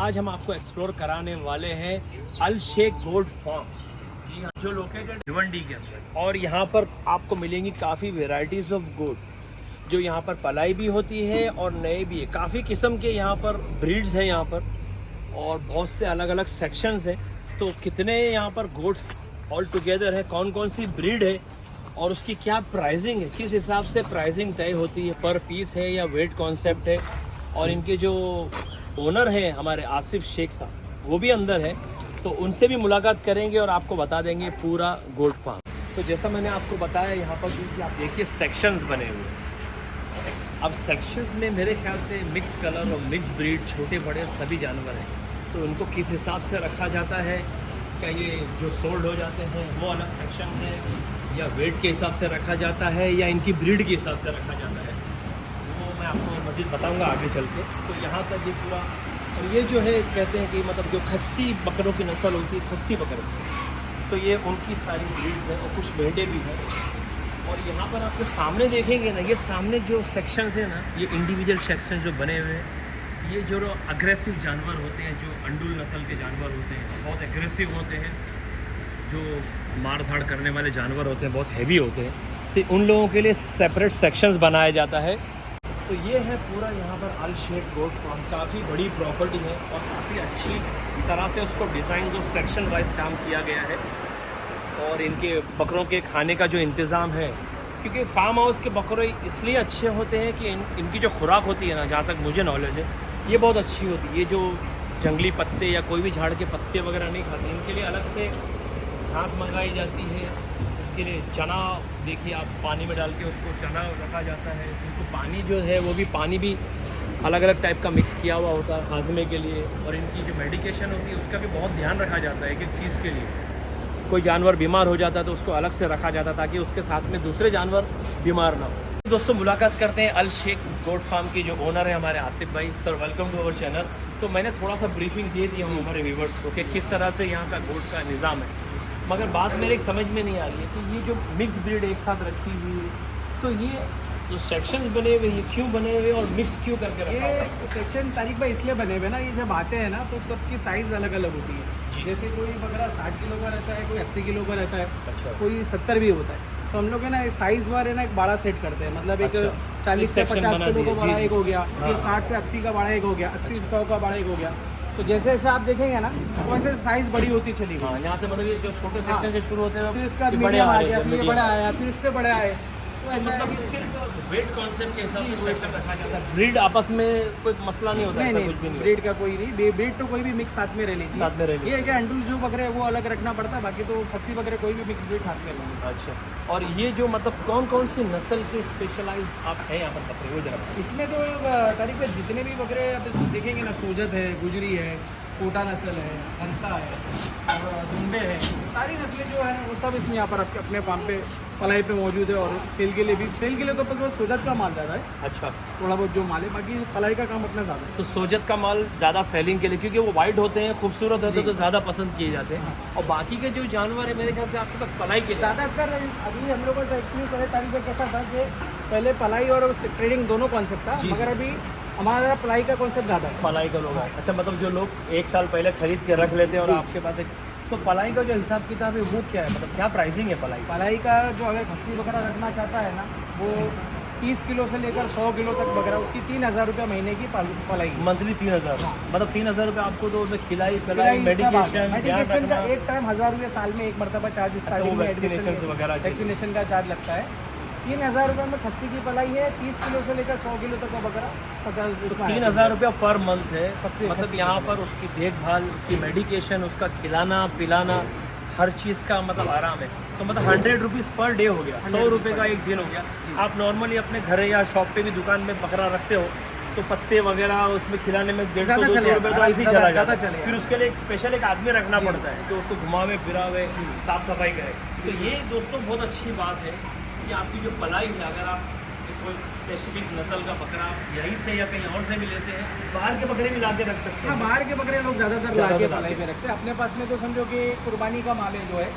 आज हम आपको एक्सप्लोर कराने वाले हैं अल शेख गोट फार्म, जी हाँ, जो लोकेटेड भिवंडी के अंदर। और यहाँ पर आपको मिलेंगी काफ़ी वेराइटीज़ ऑफ गोट, जो यहाँ पर पलाई भी होती है और नए भी है। काफ़ी किस्म के यहाँ पर ब्रीड्स हैं यहाँ पर, और बहुत से अलग अलग सेक्शंस हैं। तो कितने यहाँ पर गोट्स ऑल टुगेदर है, कौन कौन सी ब्रीड है और उसकी क्या प्राइसिंग है, किस हिसाब से प्राइसिंग तय होती है, पर पीस है या वेट कॉन्सेप्ट है। और इनके जो ओनर हैं हमारे आसिफ शेख साहब, वो भी अंदर है, तो उनसे भी मुलाकात करेंगे और आपको बता देंगे पूरा गोट फार्म। तो जैसा मैंने आपको बताया यहाँ पर क्योंकि आप देखिए सेक्शंस बने हुए हैं। अब सेक्शंस में मेरे ख्याल से मिक्स कलर और मिक्स ब्रीड, छोटे बड़े सभी जानवर हैं, तो उनको किस हिसाब से रखा जाता है, क्या ये जो सोल्ड हो जाते हैं वो अलग सेक्शंस है, या वेट के हिसाब से रखा जाता है, या इनकी ब्रीड के हिसाब से रखा जाता है, वो मैं आपको मज़ीद बताऊंगा आगे चल के। तो यहाँ तक ये पूरा, और ये जो है कहते हैं कि मतलब जो खस्सी बकरों की नस्ल होती है, खस्सी बकरों, तो ये उनकी सारी ब्रीड्स हैं और कुछ भेड़े भी हैं। और यहाँ पर आप जो सामने देखेंगे ना, ये सामने जो सेक्शंस हैं ना, ये इंडिविजुअल सेक्शन जो बने हुए हैं, ये जो अग्रेसिव जानवर होते हैं, जो अंडुल नस्ल के जानवर होते हैं, बहुत एग्रेसिव होते हैं, जो मार धाड़ करने वाले जानवर होते हैं, बहुत हैवी होते हैं, तो उन लोगों के लिए सेपरेट सेक्शंस बनाया जाता है। तो ये है पूरा यहाँ पर अल शेख गोट फार्म, काफ़ी बड़ी प्रॉपर्टी है और काफ़ी अच्छी तरह से उसको डिज़ाइन जो सेक्शन वाइज काम किया गया है। और इनके बकरों के खाने का जो इंतज़ाम है, क्योंकि फार्म हाउस के बकरे इसलिए अच्छे होते हैं कि इनकी जो खुराक होती है ना, जहाँ तक मुझे नॉलेज है, ये बहुत अच्छी होती है। ये जो जंगली पत्ते या कोई भी झाड़ के पत्ते वगैरह नहीं खाते, इनके लिए अलग से घास मंगाई जाती है। इसके लिए चना, देखिए आप पानी में डाल के उसको चना रखा जाता है। इनको पानी जो है वो भी पानी भी अलग अलग टाइप का मिक्स किया हुआ होता है हाजमे के लिए। और इनकी जो मेडिकेशन होती है उसका भी बहुत ध्यान रखा जाता है एक एक चीज़ के लिए। कोई जानवर बीमार हो जाता है तो उसको अलग से रखा जाता है ताकि उसके साथ में दूसरे जानवर बीमार ना हो। दोस्तों मुलाकात करते हैं अल शेख गोट फार्म की जो ओनर है हमारे आसिफ भाई। Sir welcome to our channel. तो मैंने थोड़ा सा ब्रीफिंग दे दी हूँ हमारे व्यूवर्स को कि किस तरह से यहाँ का गोट का निज़ाम है, मगर बात मेरे एक समझ में नहीं आ रही है कि ये जो मिक्स ब्रीड एक साथ रखी हुई है, तो ये जो सेक्शंस बने हुए ये क्यों बने हुए और मिक्स क्यों करके रखा है? ये सेक्शन तारीख भाई इसलिए बने हुए ना, ये जब आते हैं ना तो सबकी साइज़ अलग अलग होती है। जैसे कोई बकरा 60 किलो का रहता है, कोई 80 किलो का रहता है, अच्छा। कोई 70 भी होता है। तो हम लोग है ना साइज़ वार है ना एक बड़ा सेट करते हैं, मतलब एक 40 से 50 किलो का बड़ा एक हो गया, फिर 60 से 80 का बड़ा एक हो गया, 80 से 100 का बड़ा एक हो गया। तो जैसे जैसे आप देखेंगे ना तो वैसे साइज़ बड़ी होती चली गई। हाँ, यहाँ से मतलब ये जो छोटे सेक्शन से शुरू होते हैं, फिर इसका मीडियम आ गया, फिर बड़ा आया, फिर उससे बड़े आए। तो मतलब ये सिर्फ वेट कॉन्सेप्ट के हिसाब से सेक्शन रखा जाता है। ब्रीड आपस में कोई मसला नहीं होता है? नहीं, कुछ भी नहीं, ब्रीड का कोई नहीं, ब्रीड तो कोई भी मिक्स साथ में रह लेती है। साथ में रह लेती ये है कि अंडुल जो बकरे हैं वो अलग रखना पड़ता है, बाकी तो खस्सी बकरे कोई भी मिक्स ब्रीड साथ में रहेंगे। अच्छा। और ये जो मतलब कौन कौन सी नस्ल के स्पेशलाइज आप हैं यहाँ पर बकरे, वो जरा इसमें तो तारीख में जितने भी बकरे आप देखेंगे ना, सोजत है, गुजरी है, कोटा नस्ल है, हंसा है और दुम्बे है, सारी नस्लें जो है वो सब इसमें यहाँ पर अपने फार्म पे पलाई पे मौजूद है। और सेल के लिए भी, सेल के लिए तो बस सोजत का माल ज़्यादा है। अच्छा। थोड़ा बहुत जो माल है, बाकी पलाई का काम अपना ज़्यादा है। तो सोजत का माल ज़्यादा सेलिंग के लिए, क्योंकि वो वाइट होते हैं, खूबसूरत होते हैं, तो ज़्यादा पसंद किए जाते हैं। और बाकी के जो जानवर है मेरे ख्याल से आपके पास पलाई के ज़्यादातर अभी हम लोगों का एक्सपीरियंस पहले तारीख में कैसा था कि पहले पलाई और ट्रेडिंग दोनों कॉन्सेप्ट था, मगर अभी हमारा पलाई का कॉन्सेप्ट ज़्यादा है। पलाई का लोग अच्छा, मतलब जो लोग एक साल पहले खरीद के रख लेते हैं और आपके पास एक, तो पलाई का जो हिसाब किताब है वो क्या है, मतलब क्या प्राइसिंग है पलाई का? जो अगर खस्सी बकरा रखना चाहता है ना, वो 30 किलो से लेकर 100 किलो तक बकरा, उसकी 3000 रुपये महीने की पलाई। मंथली 3000? हाँ। मतलब 3000 रुपये आपको तो उसमें खिलाई पिलाई मेडिकेशन का एक टाइम 1000 रुपये साल में एक मरतबा चार्ज, स्टार्टिंग में वैक्सीनेशन वगैरह वैक्सीनेशन का चार्ज लगता है। 3000 रुपये में खस्सी की पलाई है, 30 किलो से लेकर 100 किलो तक का बकरा 3000 रुपये पर मंथ है। मतलब यहाँ पर उसकी देखभाल, उसकी मेडिकेशन, उसका खिलाना पिलाना, हर चीज़ का मतलब आराम है। तो मतलब 100 रुपीज़ पर डे हो गया, 100 रुपये का एक दिन हो गया। आप नॉर्मली अपने घर या शॉप पे भी दुकान में बकरा रखते हो तो पत्ते वगैरह उसमें खिलाने में 150-200 रुपये तो ऐसे ही चला जाता है। फिर उसके लिए एक स्पेशल एक आदमी रखना पड़ता है जो उसको घुमावे फिरावे, साफ़ सफाई करे। तो ये दोस्तों बहुत अच्छी बात है कि आपकी जो पलाई है, अगर आप कोई स्पेसिफिक नस्ल का बकरा यहीं से या कहीं और से भी लेते हैं, बाहर के बकरे भी ला के रख सकते हैं। हाँ, बाहर के बकरे लोग ज़्यादातर ला के पलाई में रखते हैं। अपने पास में तो समझो कि कुर्बानी का माल है जो है,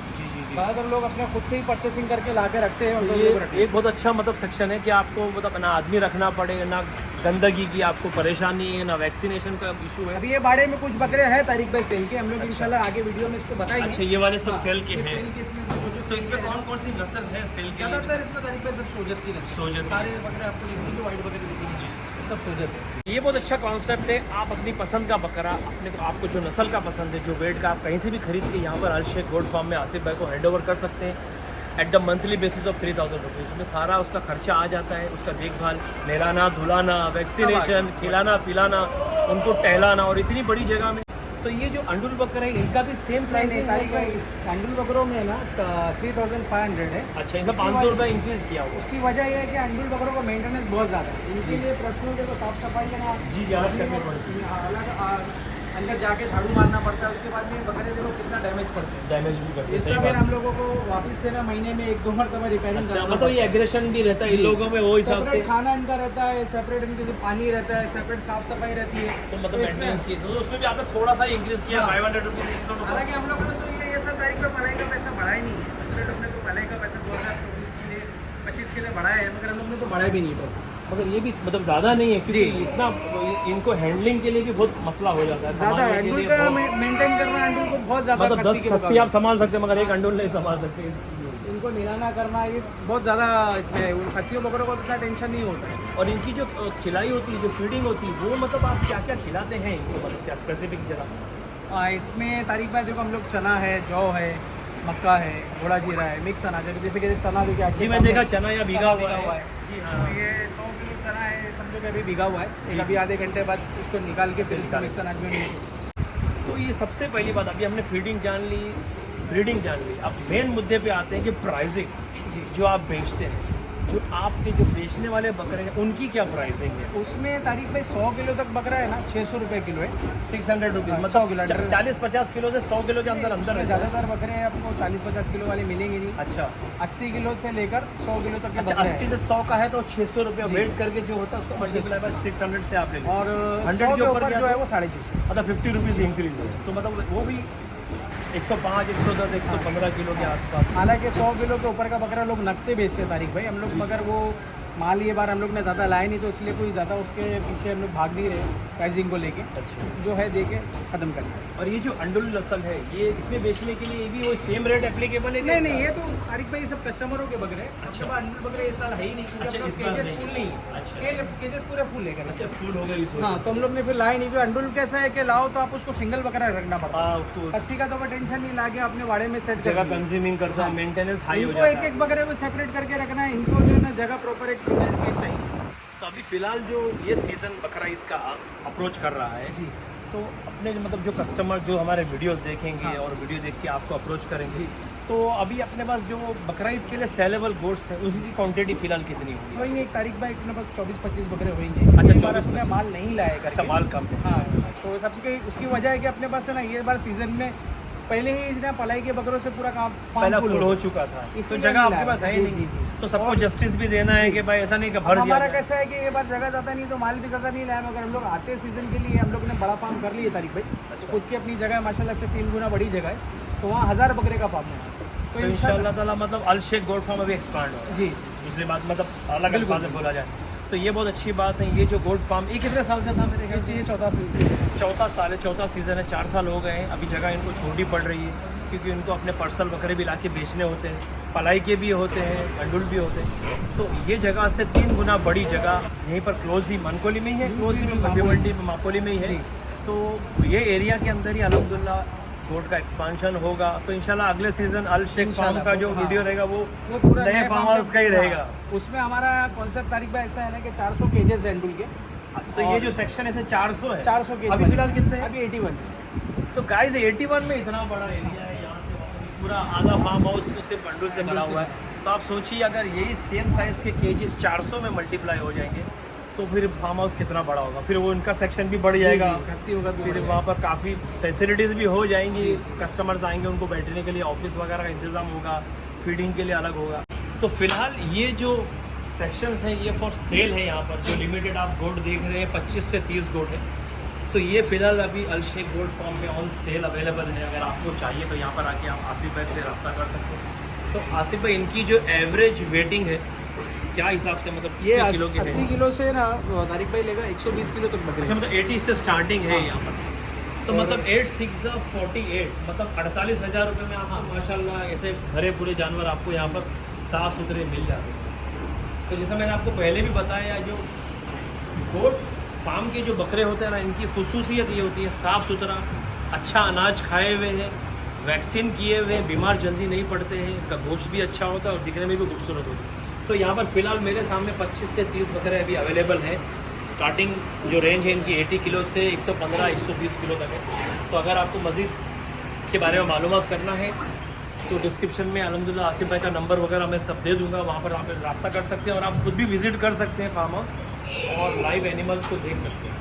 ज़्यादातर लोग अपने खुद से ही परचेसिंग करके ला के रखते हैं। और ये एक बहुत अच्छा मतलब सेक्शन है कि आपको मतलब ना आदमी रखना पड़े, ना गंदगी की आपको परेशानी है, ना वैक्सीनेशन का इशू है। अभी ये बाड़े में कुछ बकरे हैं तारिक भाई सेल के, हम लोग इंशाल्लाह आगे वीडियो में इसको बताएंगे। अच्छा, ये वाले सब सेल के ये हैं। सेल के इसमें जो तो इसमें कौन कौन सी नस्ल है सेल के? ज़्यादातर इसमें तारिक भाई सब सोजत की नस्ल। सोजत। सारे बकरे आपको दिखेंगे, वाइट बकरे दिखेंगे, सब सोजत है। ये बहुत अच्छा कॉन्सेप्ट है। आप अपनी पसंद का बकरा, अपने आपको जो नस्ल का पसंद है, जो वेट का, आप कहीं से भी खरीद के यहाँ पर अल शेख गोट फार्म में आसिफ भाई को हैंड ओवर कर सकते हैं at the monthly basis of 3000 rupees. उसमें सारा उसका खर्चा आ जाता है, उसका देखभाल, नहलाना, धुलाना, वैक्सीनेशन, खिलाना पिलाना, उनको टहलाना, और इतनी बड़ी जगह में। तो ये जो अंडुल बकरा है इनका भी सेम प्राइस है तारिक भाई इस अंडुल बकरों में ना 3500 है। अच्छा, इनका 500 रुपये इंक्रीज़ किया हुआ। उसकी वजह यह है कि अंडुल बकरों का मेंटेनेंस बहुत ज़्यादा है। इनके लिए पर्सनल देखो साफ सफाई है ना, जी अलग करनी पड़ती है, अलग अंदर जाके झाड़ू मारना पड़ता है। उसके बाद में बकरे देखो कितना डैमेज करते हैं, डैमेज भी करते हैं। इसका सही फिर बात। हम लोगों को वापस से ना महीने में 1-2 मरतबा रिपेयरिंग अच्छा, करना मतलब ये एग्रेशन भी रहता है इन लोगों में, वो हिसाब से। सेपरेट खाना इनका रहता है, सेपरेट इनके लिए पानी रहता है, सेपरेट साफ सफाई रहती है। तो मतलब इसमें मेंटेनेंस की, तो उसमें भी आपने थोड़ा सा इंक्रीज किया, हाँ। 500 रुपीज़। हालांकि हम लोगों ने तो ये सब तारीख में पढ़ाई का पैसा बढ़ा ही नहीं है। दूसरे लोग ने तो पढ़ाई का पैसा 2024 के लिए 25 के लिए बढ़ाया है, मगर हम लोग ने तो बढ़ाया भी नहीं पैसा। मगर ये भी मतलब ज़्यादा नहीं है, क्योंकि इतना इनको हैंडलिंग के लिए भी बहुत मसला हो जाता है। ज़्यादा संभालने के अंडुल लिए का बहुत- मेंटेन करना अंडुल को बहुत ज़्यादा मतलब 10 खस्सी के खस्सी मुकाबले। आप संभाल सकते हैं, मगर एक अंडुल नहीं संभाल सकते। इनको निलाना करना ये बहुत ज़्यादा इसमें, उन खस्सियों बकरों को इतना टेंशन नहीं होता है। और इनकी जो खिलाई होती है, जो फीडिंग होती है, वो मतलब आप क्या क्या खिलाते हैं इनको, मतलब क्या स्पेसिफिक जरा? इसमें तारीख बात देखो, हम लोग चना है, जौ है, मक्का है, घोड़ा जीरा है, मिक्स अनाज है। जैसे कि चना देखिए आपके जी, मैं सामने देखा चना या भीगा हुआ हुआ है। है। जी तो हाँ। ये 100 किलो चना है, समझो कि अभी भीगा हुआ है। एक अभी आधे घंटे बाद इसको निकाल के फिर इसको मिक्स अनाज में तो ये सबसे पहली बात, अभी हमने फीडिंग जान ली, ब्रीडिंग जान ली। अब मेन मुद्दे पे आते हैं कि प्राइसिंग, जी। जो आप बेचते हैं, जो आपके जो बेचने वाले बकरे हैं, उनकी क्या प्राइसिंग है? उसमें तारीख भाई 100 किलो तक बकरा है ना, 600 रुपये किलो है। 600 रुपीज़, 100 मतलब किलो, 40-50 किलो से 100 किलो के अंदर अंदर उसमें है ज़्यादा। ज़्यादातर बकरे आपको 40-50 किलो वाले मिलेंगे नहीं। अच्छा 80 किलो से लेकर 100 किलो तक के अच्छा, बकरे 80 हैं। से 100 का है तो 600 रुपया जी। वेट करके जो होता है उसको मल्टीप्लाई बाय 600 से आप ले लीजिए। और 100 100 के के ऊपर ऊपर गया जो है तो- वो 650। मतलब 50 रुपीज़ इंक्रीज है, तो मतलब वो भी 105, 110, 115 किलो के आसपास। हालांकि 100 किलो के ऊपर का बकरा लोग नग से बेचते हैं तारीख भाई, हम लोग मगर वो माल ये बार हम लोग ने ज़्यादा लाया नहीं, तो इसलिए कोई ज़्यादा उसके पीछे हम लोग भाग नहीं रहे प्राइसिंग को लेके। अच्छा, जो है दे के ख़त्म कर दिया। और ये जो अंडुल नस्ल है, ये इसमें बेचने के लिए भी वो सेम रेट एप्लीकेबल है? नहीं नहीं, ये तो तारीख भाई सब कस्टमरों के बकरे हैं। अच्छा। अच्छा, अंडुल बकरे इस साल है ही नहीं, अच्छा, क्योंकि इस बार केजेस नहीं। फुल नहीं है। अच्छा। केजेस पूरे फुल लेकर। अच्छा, फूड हो गई इस हाँ, तो हम लोग ने फिर लाए नहीं, क्योंकि अंडुल कैसा है कि लाओ तो आप उसको सिंगल बकरा रखना पड़ता है। उसको अस्सी का तो कोई टेंशन नहीं, लाके अपने वाड़े में सेट जगह कर कंज्यूमिंग करता है, हाँ। मेंटेनेंस हाई हो इनको जाता एक है। एक बकरे को सेपरेट करके रखना है। इनको जो है ना जगह प्रॉपर एक सिंगल केज चाहिए। तो अभी फिलहाल जो ये सीज़न बकरा ईद का अप्रोच कर रहा है जी। तो अपने मतलब जो कस्टमर जो हमारे वीडियोस देखेंगे हाँ। और वीडियो देख के आपको अप्रोच करेंगे, तो अभी अपने पास जो बकरा ईद के लिए सेलेबल गोड्स है उसकी क्वांटिटी फिलहाल कितनी होगी? वही एक तारीख भाई अपने पास 24-25 बकरे होंगे। अच्छा, इस बार 24-25 अपने माल नहीं लाए करके। अच्छा, माल कम है। हाँ, तो सबसे उसकी वजह है कि अपने पास है ना ये बार सीजन में पहले ही इतना पलाई के बकरों से पूरा काम पहला फुल हो चुका था, तो इसलिए जगह नहीं आपके लाया। पास है ही जी, नहीं, जी, जी। तो सबको जस्टिस भी देना है कि भाई ऐसा नहीं कि भर दिया हमारा जाए। कैसा है कि ये बार जगह ज़्यादा नहीं तो माल भी ज़्यादा नहीं लाया, मगर हम लोग आते सीजन के लिए हम लोग ने बड़ा फार्म कर लिया तारीख भाई। तो खुद की अपनी जगह है माशाल्लाह से 3 गुना बड़ी जगह है, तो वहाँ 1000 बकरे का फार्म है। तो इंशाल्लाह ताला मतलब अल शेख गोट फार्म अभी एक्सपांड हो रहा है। जी। दूसरी बात मतलब अलग अल्फाज में बोला जाए तो ये बहुत अच्छी बात है। ये जो गोट फार्म, ये कितने साल से था मेरे ख्याल से? ये 14 सीजन। चौथा साल है, चौथा सीज़न है, 4 साल हो गए हैं। अभी जगह इनको छोटी पड़ रही है क्योंकि उनको अपने पर्सनल बकरे भी लाके बेचने होते हैं, पलाई के भी होते हैं, अंडुल भी होते हैं। तो ये जगह से 3 गुना बड़ी जगह यहीं पर क्लोज ही मनकोली में ही है, क्लोज ही में मंडी मंडी में मापोली में ही है। तो ये एरिया के अंदर ही अल्हम्दुलिल्लाह गोट का एक्सपांशन होगा। तो इंशाल्लाह अगले सीज़न अल शेख फार्म का जो वीडियो रहेगा वो पूरा नए फार्म हाउस का ही रहेगा। उसमें हमारा कॉन्सेप्ट तारीख भाई ऐसा है ना कि 400 केजेस है अंडुल के। तो ये जो सेक्शन है 400 है। 400 केज अभी फिलहाल कितने हैं? अभी 81। तो गाइस 81 में इतना बड़ा एरिया है, यहाँ से वहाँ तक पूरा आधा फार्म हाउस तो सिर्फ अंडुल से बना हुआ है। तो आप सोचिए अगर यही सेम साइज़ के केजेस 400 में मल्टीप्लाई हो जाएंगे तो फिर फार्म हाउस कितना बड़ा होगा, फिर वो उनका सेक्शन भी बढ़ जाएगा, खस्सी होगा तो फिर वहाँ पर काफ़ी फैसिलिटीज़ भी हो जाएंगी। कस्टमर्स आएंगे, उनको बैठने के लिए ऑफिस वगैरह का इंतज़ाम होगा, फीडिंग के लिए अलग होगा। तो फिलहाल ये जो सेक्शंस हैं ये फॉर सेल है। यहाँ पर जो लिमिटेड आप गोट देख रहे हैं 25 से 30 गोट है। तो ये फ़िलहाल अभी अल शेख गोट फार्म में ऑन सेल अवेलेबल है। अगर आपको चाहिए तो यहाँ पर आके आप आसिफ भाई से रब्ता कर सकते हैं। तो आसिफ भाई, इनकी जो एवरेज वेटिंग है क्या हिसाब से मतलब ये कितने किलो के 80 हैं? किलो से ना तारिक भाई लेगा 120 किलो तक बकरे। अच्छा मतलब 80 से स्टार्टिंग है हाँ। यहाँ पर। तो और- मतलब 8 6 48 मतलब 48,000 रुपये में आपको माशाल्लाह ऐसे भरे पूरे जानवर आपको यहाँ पर साफ़ सुथरे मिल जाते हैं। तो जैसा मैंने आपको पहले भी बताया, जो गोट फार्म के जो बकरे होते हैं ना, इनकी खुसूसियत ये होती है साफ़ सुथरा, अच्छा अनाज खाए हुए हैं, वैक्सीन किए हुए हैं, बीमार जल्दी नहीं पड़ते हैं, इनका गोश्त भी अच्छा होता है और दिखने में भी खूबसूरत होता है। तो यहाँ पर फ़िलहाल मेरे सामने 25 से 30 बकरे अभी अवेलेबल हैं। स्टार्टिंग जो रेंज है इनकी 80 किलो से 115-120 किलो तक है। तो अगर आपको मज़ीद इसके बारे में मालूमात करना है तो डिस्क्रिप्शन में अल्हम्दुलिल्लाह आसिफ भाई का नंबर वगैरह मैं सब दे दूँगा, वहाँ पर आप रब्ता कर सकते हैं और आप खुद भी विज़िट कर सकते हैं फार्म हाउस और लाइव एनिमल्स को देख सकते हैं।